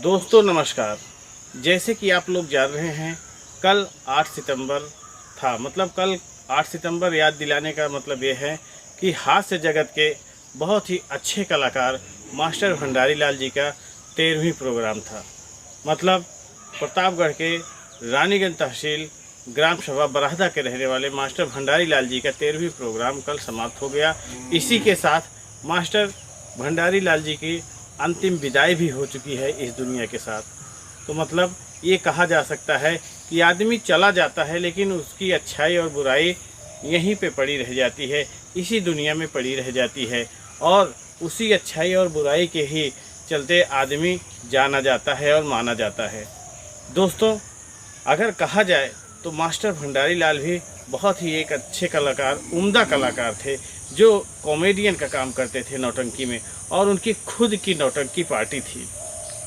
दोस्तों नमस्कार। जैसे कि आप लोग जान रहे हैं, कल 8 सितंबर था। मतलब कल 8 सितंबर याद दिलाने का मतलब ये है कि हास्य जगत के बहुत ही अच्छे कलाकार मास्टर भंडारी लाल जी का 13वीं प्रोग्राम था। मतलब प्रतापगढ़ के रानीगंज तहसील ग्राम सभा बराहदा के रहने वाले मास्टर भंडारी लाल जी का 13वीं प्रोग्राम कल समाप्त हो गया। इसी के साथ मास्टर भंडारी लाल जी की अंतिम विदाई भी हो चुकी है इस दुनिया के साथ। तो मतलब ये कहा जा सकता है कि आदमी चला जाता है लेकिन उसकी अच्छाई और बुराई यहीं पे पड़ी रह जाती है, इसी दुनिया में पड़ी रह जाती है और उसी अच्छाई और बुराई के ही चलते आदमी जाना जाता है और माना जाता है। दोस्तों, अगर कहा जाए तो मास्टर भंडारी लाल भी बहुत ही एक अच्छे कलाकार, उम्दा कलाकार थे जो कॉमेडियन का काम करते थे नौटंकी में, और उनकी खुद की नौटंकी पार्टी थी।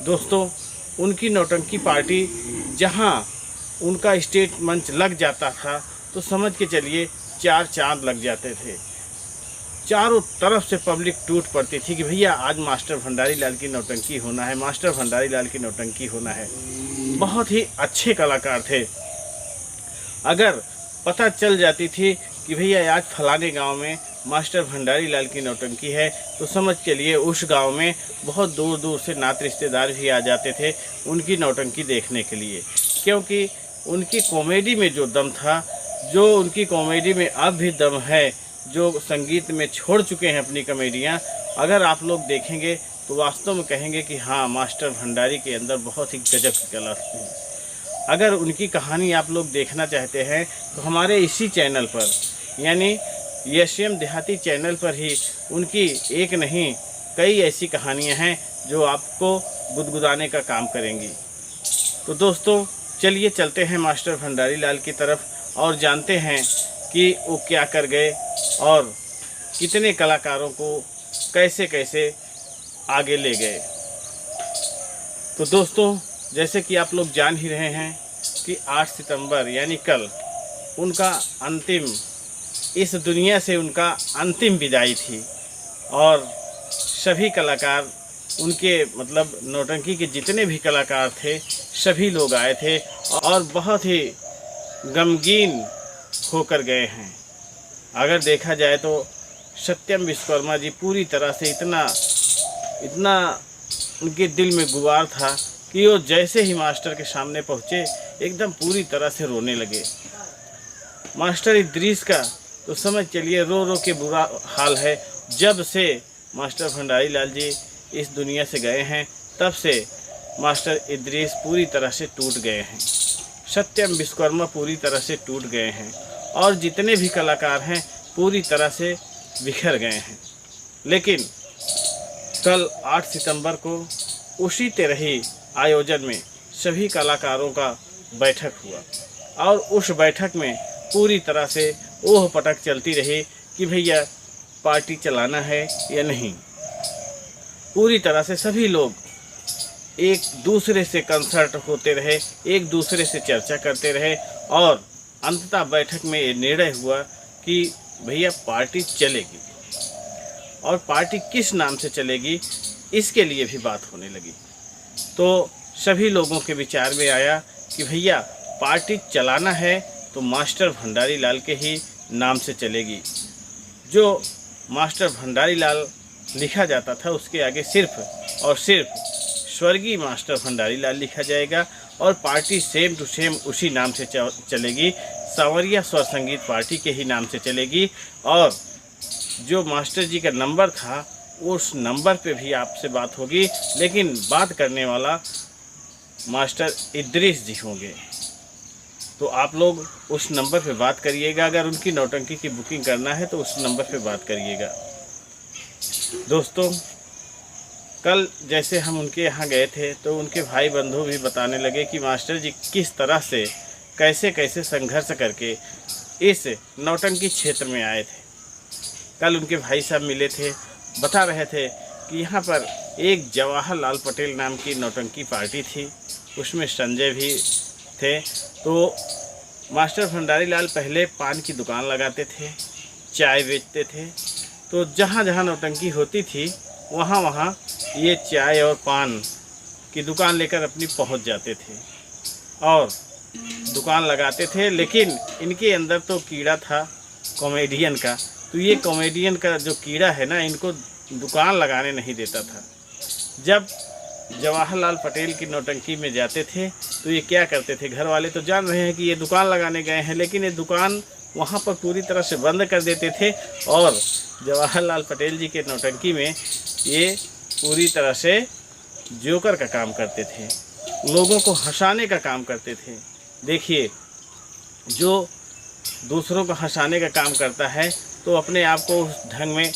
दोस्तों, उनकी नौटंकी पार्टी जहां उनका स्टेज मंच लग जाता था तो समझ के चलिए 4 चांद लग जाते थे। चारों तरफ से पब्लिक टूट पड़ती थी कि भैया आज मास्टर भंडारी लाल की नौटंकी होना है, मास्टर भंडारी लाल की नौटंकी होना है। बहुत ही अच्छे कलाकार थे। अगर पता चल जाती थी कि भैया आज फलाने गांव में मास्टर भंडारी लाल की नौटंकी है तो समझ के लिए उस गांव में बहुत दूर दूर से नात रिश्तेदार भी आ जाते थे उनकी नौटंकी देखने के लिए, क्योंकि उनकी कॉमेडी में जो दम था, जो उनकी कॉमेडी में अब भी दम है, जो संगीत में छोड़ चुके हैं अपनी कॉमेडियाँ, अगर आप लोग देखेंगे तो वास्तव में कहेंगे कि हाँ, मास्टर भंडारी के अंदर बहुत ही गजब की कला थी। अगर उनकी कहानी आप लोग देखना चाहते हैं तो हमारे इसी चैनल पर यानी एसएम देहाती चैनल पर ही उनकी एक नहीं कई ऐसी कहानियां हैं जो आपको गुदगुदाने का काम करेंगी। तो दोस्तों, चलिए चलते हैं मास्टर भंडारी लाल की तरफ और जानते हैं कि वो क्या कर गए और कितने कलाकारों को कैसे कैसे आगे ले गए। तो दोस्तों, जैसे कि आप लोग जान ही रहे हैं कि 8 सितंबर यानी कल उनका अंतिम, इस दुनिया से उनका अंतिम विदाई थी और सभी कलाकार उनके मतलब नौटंकी के जितने भी कलाकार थे सभी लोग आए थे और बहुत ही गमगीन होकर गए हैं। अगर देखा जाए तो सत्यम विश्वकर्मा जी पूरी तरह से इतना उनके दिल में गुबार था कि वो जैसे ही मास्टर के सामने पहुँचे एकदम पूरी तरह से रोने लगे। मास्टर इद्रीस का तो समझ चलिए रो रो के बुरा हाल है। जब से मास्टर भंडारी लाल जी इस दुनिया से गए हैं तब से मास्टर इद्रीस पूरी तरह से टूट गए हैं, सत्यम विश्वकर्मा पूरी तरह से टूट गए हैं और जितने भी कलाकार हैं पूरी तरह से बिखर गए हैं। लेकिन कल 8 सितंबर को उसी तरह ही आयोजन में सभी कलाकारों का बैठक हुआ और उस बैठक में पूरी तरह से ओह पटक चलती रही कि भैया पार्टी चलाना है या नहीं। पूरी तरह से सभी लोग एक दूसरे से कंसल्ट होते रहे, एक दूसरे से चर्चा करते रहे और अंततः बैठक में ये निर्णय हुआ कि भैया पार्टी चलेगी और पार्टी किस नाम से चलेगी इसके लिए भी बात होने लगी। तो सभी लोगों के विचार में आया कि भैया पार्टी चलाना है तो मास्टर भंडारी लाल के ही नाम से चलेगी। जो मास्टर भंडारी लाल लिखा जाता था उसके आगे सिर्फ और सिर्फ स्वर्गीय मास्टर भंडारी लाल लिखा जाएगा और पार्टी सेम टू सेम उसी नाम से चलेगी, सांवरिया स्वर संगीत पार्टी के ही नाम से चलेगी। और जो मास्टर जी का नंबर था उस नंबर पे भी आपसे बात होगी, लेकिन बात करने वाला मास्टर इद्रीस जी होंगे। तो आप लोग उस नंबर पे बात करिएगा। अगर उनकी नौटंकी की बुकिंग करना है तो उस नंबर पे बात करिएगा। दोस्तों, कल जैसे हम उनके यहाँ गए थे तो उनके भाई बंधु भी बताने लगे कि मास्टर जी किस तरह से कैसे कैसे संघर्ष करके इस नौटंकी क्षेत्र में आए थे। कल उनके भाई साहब मिले थे, बता रहे थे कि यहाँ पर एक जवाहरलाल पटेल नाम की नौटंकी पार्टी थी, उसमें संजय भी थे। तो मास्टर भंडारी लाल पहले पान की दुकान लगाते थे, चाय बेचते थे। तो जहाँ जहाँ नौटंकी होती थी वहाँ वहाँ ये चाय और पान कि दुकान लेकर अपनी पहुंच जाते थे और दुकान लगाते थे। लेकिन इनके अंदर तो कीड़ा था कॉमेडियन का, तो ये कॉमेडियन का जो कीड़ा है ना, इनको दुकान लगाने नहीं देता था। जब जवाहरलाल पटेल की नौटंकी में जाते थे तो ये क्या करते थे, घर वाले तो जान रहे हैं कि ये दुकान लगाने गए हैं, लेकिन ये दुकान वहाँ पर पूरी तरह से बंद कर देते थे और जवाहरलाल पटेल जी के नौटंकी में ये पूरी तरह से जोकर का काम करते थे, लोगों को हंसाने का काम करते थे। देखिए, जो दूसरों को हंसाने का काम करता है तो अपने आप को उस ढंग में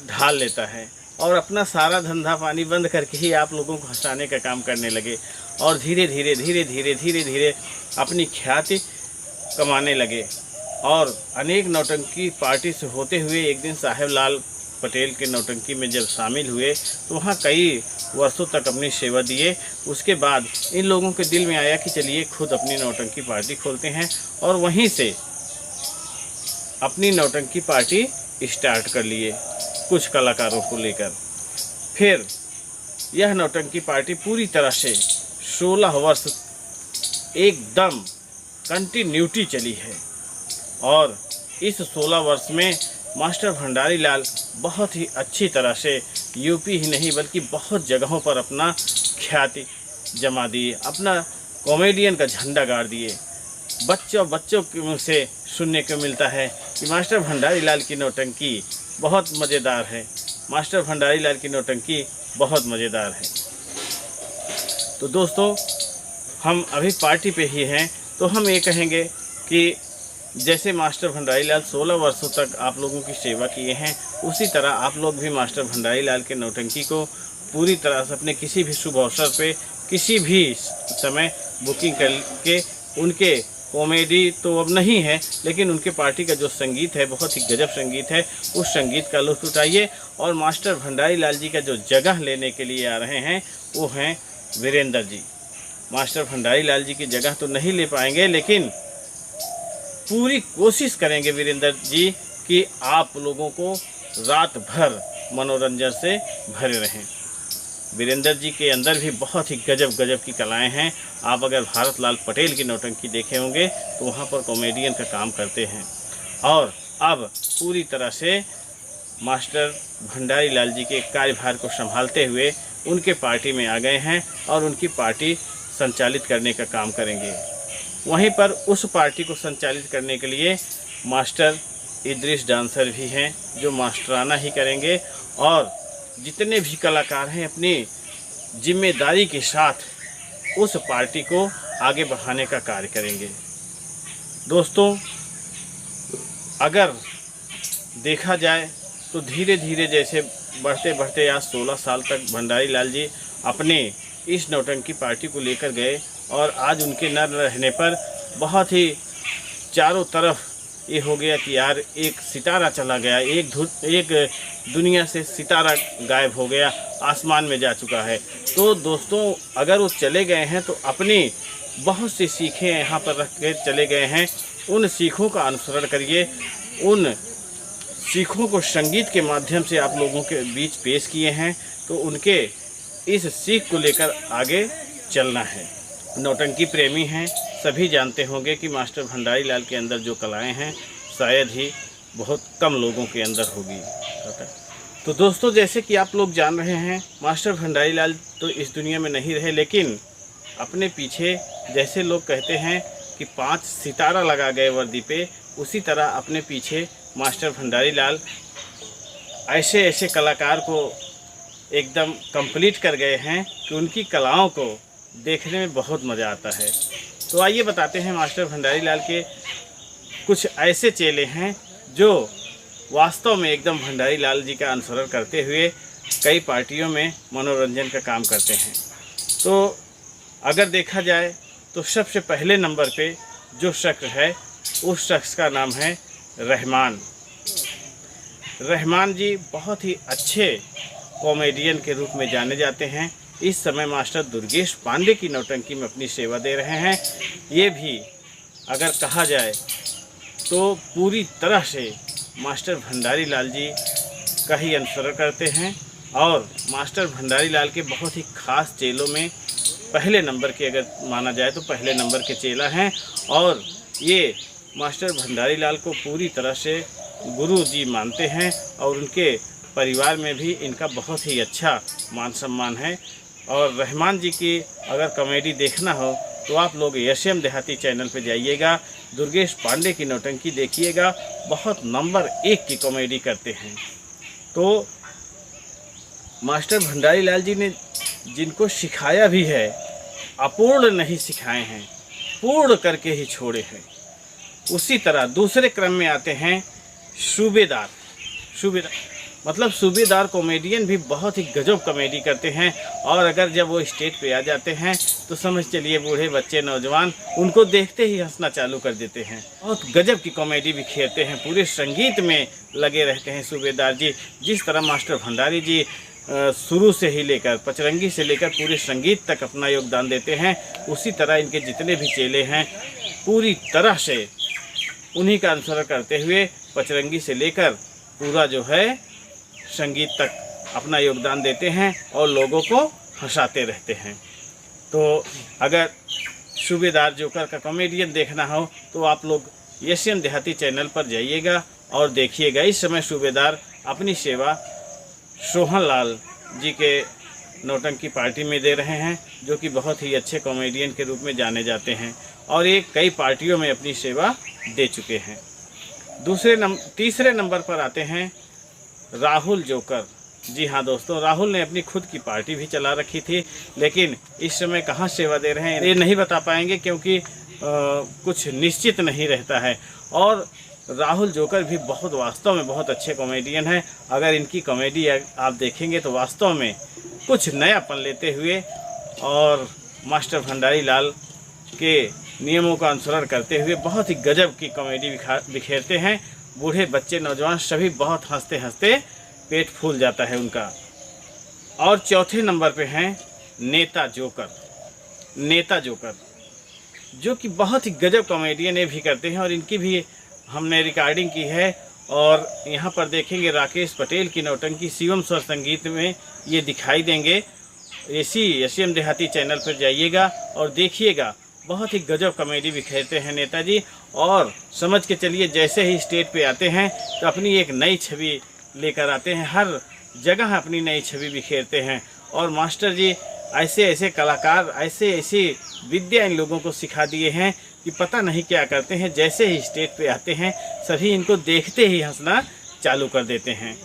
ढाल लेता है और अपना सारा धंधा पानी बंद करके ही आप लोगों को हंसाने का काम करने लगे और धीरे धीरे अपनी ख्याति कमाने लगे। और अनेक नौटंकी पार्टी से होते हुए एक दिन साहेब लाल पटेल के नौटंकी में जब शामिल हुए तो वहाँ कई वर्षों तक अपनी सेवा दिए। उसके बाद इन लोगों के दिल में आया कि चलिए खुद अपनी नौटंकी पार्टी खोलते हैं और वहीं से अपनी नौटंकी पार्टी स्टार्ट कर लिए कुछ कलाकारों को लेकर। फिर यह नौटंकी पार्टी पूरी तरह से 16 वर्ष एकदम कंटिन्यूटी चली है और इस 16 वर्ष में मास्टर भंडारी लाल बहुत ही अच्छी तरह से यूपी ही नहीं बल्कि बहुत जगहों पर अपना ख्याति जमा दिए, अपना कॉमेडियन का झंडा गाड़ दिए। बच्चों से सुनने को मिलता है कि मास्टर भंडारी लाल की नौटंकी बहुत मज़ेदार है, मास्टर भंडारी लाल की नौटंकी बहुत मज़ेदार है। तो दोस्तों, हम अभी पार्टी पे ही हैं तो हम ये कहेंगे कि जैसे मास्टर भंडारी लाल 16 वर्षों तक आप लोगों की सेवा किए हैं, उसी तरह आप लोग भी मास्टर भंडारी लाल के नौटंकी को पूरी तरह से अपने किसी भी शुभ अवसर पे किसी भी समय बुकिंग करके उनके कॉमेडी तो अब नहीं है लेकिन उनके पार्टी का जो संगीत है बहुत ही गजब संगीत है, उस संगीत का लुत्फ़ उठाइए। और मास्टर भंडारी लाल जी का जो जगह लेने के लिए आ रहे हैं वो हैं वीरेंद्र जी। मास्टर भंडारी लाल जी की जगह तो नहीं ले पाएंगे लेकिन पूरी कोशिश करेंगे वीरेंद्र जी कि आप लोगों को रात भर मनोरंजन से भरे रहें। वीरेंद्र जी के अंदर भी बहुत ही गजब की कलाएं हैं। आप अगर भारत लाल पटेल की नौटंकी देखे होंगे तो वहाँ पर कॉमेडियन का काम करते हैं और अब पूरी तरह से मास्टर भंडारी लाल जी के कार्यभार को संभालते हुए उनके पार्टी में आ गए हैं और उनकी पार्टी संचालित करने का काम करेंगे। वहीं पर उस पार्टी को संचालित करने के लिए मास्टर इद्रिस डांसर भी हैं जो मास्टराना ही करेंगे और जितने भी कलाकार हैं अपनी जिम्मेदारी के साथ उस पार्टी को आगे बढ़ाने का कार्य करेंगे। दोस्तों, अगर देखा जाए तो धीरे धीरे जैसे बढ़ते आज 16 साल तक भंडारी लाल जी अपने इस नौटंकी पार्टी को लेकर गए और आज उनके न रहने पर बहुत ही चारों तरफ ये हो गया कि यार एक सितारा चला गया, एक दुनिया से सितारा गायब हो गया, आसमान में जा चुका है। तो दोस्तों, अगर वो चले गए हैं तो अपनी बहुत सी सीखें यहाँ पर रख के चले गए हैं, उन सीखों का अनुसरण करिए। उन सीखों को संगीत के माध्यम से आप लोगों के बीच पेश किए हैं तो उनके इस सीख को लेकर आगे चलना है। नौटंकी प्रेमी हैं, सभी जानते होंगे कि मास्टर भंडारी लाल के अंदर जो कलाएं हैं शायद ही बहुत कम लोगों के अंदर होगी। तो दोस्तों, जैसे कि आप लोग जान रहे हैं, मास्टर भंडारी लाल तो इस दुनिया में नहीं रहे लेकिन अपने पीछे जैसे लोग कहते हैं कि 5 सितारा लगा गए वर्दी पे, उसी तरह अपने पीछे मास्टर भंडारी लाल ऐसे कलाकार को एकदम कंप्लीट कर गए हैं कि उनकी कलाओं को देखने में बहुत मज़ा आता है। तो आइए बताते हैं मास्टर भंडारी लाल के कुछ ऐसे चेले हैं जो वास्तव में एकदम भंडारी लाल जी का अनुसरण करते हुए कई पार्टियों में मनोरंजन का काम करते हैं। तो अगर देखा जाए तो सबसे पहले नंबर पे जो शख्स है उस शख्स का नाम है रहमान। रहमान जी बहुत ही अच्छे कॉमेडियन के रूप में जाने जाते हैं। इस समय मास्टर दुर्गेश पांडे की नौटंकी में अपनी सेवा दे रहे हैं। ये भी अगर कहा जाए तो पूरी तरह से मास्टर भंडारी लाल जी का ही अनुसरण करते हैं और मास्टर भंडारी लाल के बहुत ही खास चेलों में पहले नंबर के, अगर माना जाए तो पहले नंबर के चेला हैं। और ये मास्टर भंडारी लाल को पूरी तरह से गुरु जी मानते हैं और उनके परिवार में भी इनका बहुत ही अच्छा मान सम्मान है। और रहमान जी की अगर कॉमेडी देखना हो तो आप लोग एसएम देहाती चैनल पर जाइएगा, दुर्गेश पांडे की नौटंकी देखिएगा, बहुत नंबर 1 की कॉमेडी करते हैं। तो मास्टर भंडारी लाल जी ने जिनको सिखाया भी है, अपूर्ण नहीं सिखाए हैं, पूर्ण करके ही छोड़े हैं। उसी तरह दूसरे क्रम में आते हैं सूबेदार। मतलब सूबेदार कॉमेडियन भी बहुत ही गजब कॉमेडी करते हैं। और अगर जब वो स्टेज पे आ जाते हैं तो समझ चलिए बूढ़े बच्चे नौजवान उनको देखते ही हंसना चालू कर देते हैं। बहुत गजब की कॉमेडी भी खेलते हैं, पूरे संगीत में लगे रहते हैं सूबेदार जी। जिस तरह मास्टर भंडारी जी शुरू से ही लेकर पचरंगी से लेकर पूरे संगीत तक अपना योगदान देते हैं, उसी तरह इनके जितने भी चेले हैं पूरी तरह से उन्हीं का अनुसरण करते हुए पचरंगी से लेकर पूरा जो है संगीत तक अपना योगदान देते हैं और लोगों को हंसाते रहते हैं। तो अगर सूबेदार जोकर का कॉमेडियन देखना हो तो आप लोग एसएम देहाती चैनल पर जाइएगा और देखिएगा। इस समय सूबेदार अपनी सेवा सोहन लाल जी के नौटंकी पार्टी में दे रहे हैं, जो कि बहुत ही अच्छे कॉमेडियन के रूप में जाने जाते हैं और ये कई पार्टियों में अपनी सेवा दे चुके हैं। तीसरे नंबर पर आते हैं राहुल जोकर। जी हाँ दोस्तों, राहुल ने अपनी खुद की पार्टी भी चला रखी थी, लेकिन इस समय कहाँ सेवा दे रहे हैं ये नहीं बता पाएंगे क्योंकि कुछ निश्चित नहीं रहता है। और राहुल जोकर भी वास्तव में बहुत अच्छे कॉमेडियन हैं। अगर इनकी कॉमेडी आप देखेंगे तो वास्तव में कुछ नयापन लेते हुए और मास्टर भंडारी लाल के नियमों का अनुसरण करते हुए बहुत ही गजब की कॉमेडी बिखेरते हैं। बूढ़े बच्चे नौजवान सभी बहुत हंसते हंसते पेट फूल जाता है उनका। और चौथे नंबर पे हैं नेता जोकर, जो कि बहुत ही गजब कॉमेडियन ये भी करते हैं और इनकी भी हमने रिकॉर्डिंग की है। और यहाँ पर देखेंगे राकेश पटेल की नौटंकी शिवम स्वर संगीत में ये दिखाई देंगे। एसएम देहाती चैनल पर जाइएगा और देखिएगा, बहुत ही गजब कॉमेडी बिखेरते हैं नेताजी। और समझ के चलिए जैसे ही स्टेज पे आते हैं तो अपनी एक नई छवि लेकर आते हैं, हर जगह अपनी नई छवि बिखेरते हैं। और मास्टर जी ऐसे कलाकार, ऐसी विद्या इन लोगों को सिखा दिए हैं कि पता नहीं क्या करते हैं। जैसे ही स्टेज पे आते हैं सभी इनको देखते ही हंसना चालू कर देते हैं।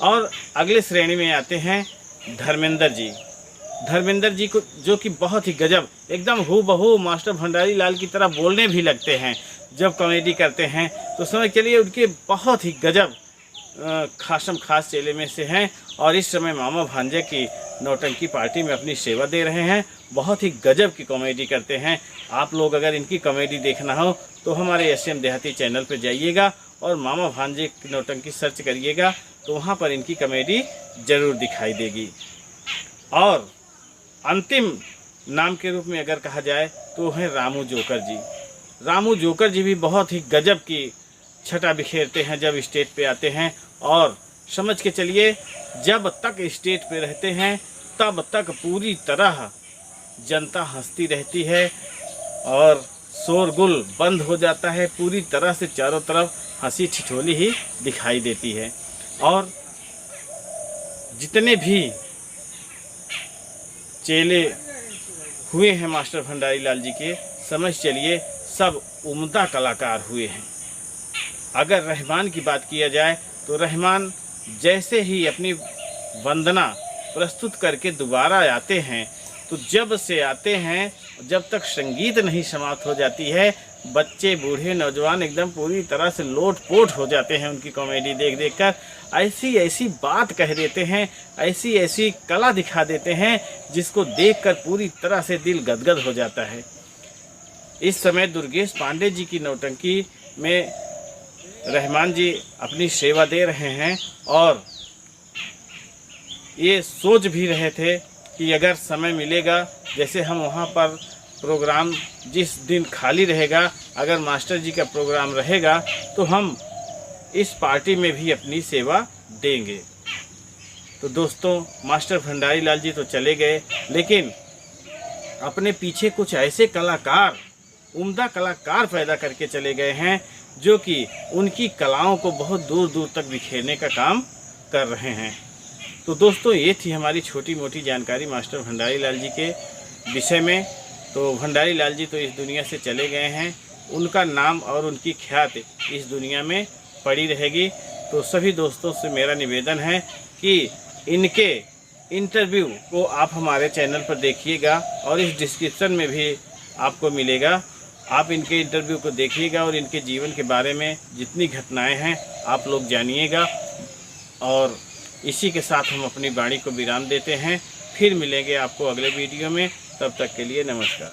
और अगले श्रेणी में आते हैं धर्मेंद्र जी को, जो कि बहुत ही गजब एकदम हूबहू मास्टर भंडारी लाल की तरह बोलने भी लगते हैं जब कॉमेडी करते हैं। तो समझ चलिए उनके बहुत ही गजब खास चेले में से हैं। और इस समय मामा भांजे की नौटंकी पार्टी में अपनी सेवा दे रहे हैं। बहुत ही गजब की कॉमेडी करते हैं। आप लोग अगर इनकी कॉमेडी देखना हो तो हमारे एसएम देहाती चैनल पर जाइएगा और मामा भांजे की नौटंकी सर्च करिएगा तो वहाँ पर इनकी कॉमेडी ज़रूर दिखाई देगी। और अंतिम नाम के रूप में अगर कहा जाए तो है रामू जोकर जी भी बहुत ही गजब की छटा बिखेरते हैं जब स्टेज पे आते हैं। और समझ के चलिए जब तक स्टेज पे रहते हैं तब तक पूरी तरह जनता हंसती रहती है और शोरगुल बंद हो जाता है। पूरी तरह से चारों तरफ हंसी ठिठोली ही दिखाई देती है। और जितने भी चेले हुए हैं मास्टर भंडारी लाल जी के, समझ चलिए सब उम्दा कलाकार हुए हैं। अगर रहमान की बात किया जाए तो रहमान जैसे ही अपनी वंदना प्रस्तुत करके दोबारा आते हैं तो जब से आते हैं जब तक संगीत नहीं समाप्त हो जाती है, बच्चे बूढ़े नौजवान एकदम पूरी तरह से लोटपोट हो जाते हैं उनकी कॉमेडी देख कर। ऐसी बात कह देते हैं, ऐसी कला दिखा देते हैं जिसको देखकर पूरी तरह से दिल गदगद हो जाता है। इस समय दुर्गेश पांडे जी की नौटंकी में रहमान जी अपनी सेवा दे रहे हैं और ये सोच भी रहे थे कि अगर समय मिलेगा, जैसे हम वहाँ पर प्रोग्राम जिस दिन खाली रहेगा, अगर मास्टर जी का प्रोग्राम रहेगा तो हम इस पार्टी में भी अपनी सेवा देंगे। तो दोस्तों मास्टर भंडारी लाल जी तो चले गए, लेकिन अपने पीछे कुछ ऐसे कलाकार, उम्दा कलाकार पैदा करके चले गए हैं जो कि उनकी कलाओं को बहुत दूर दूर तक बिखेरने का काम कर रहे हैं। तो दोस्तों ये थी हमारी छोटी मोटी जानकारी मास्टर भंडारी लाल जी के विषय में। तो भंडारी लाल जी तो इस दुनिया से चले गए हैं, उनका नाम और उनकी ख्याति इस दुनिया में पड़ी रहेगी। तो सभी दोस्तों से मेरा निवेदन है कि इनके इंटरव्यू को आप हमारे चैनल पर देखिएगा और इस डिस्क्रिप्शन में भी आपको मिलेगा। आप इनके इंटरव्यू को देखिएगा और इनके जीवन के बारे में जितनी घटनाएं हैं आप लोग जानिएगा। और इसी के साथ हम अपनी वाणी को विराम देते हैं। फिर मिलेंगे आपको अगले वीडियो में, तब तक के लिए नमस्कार।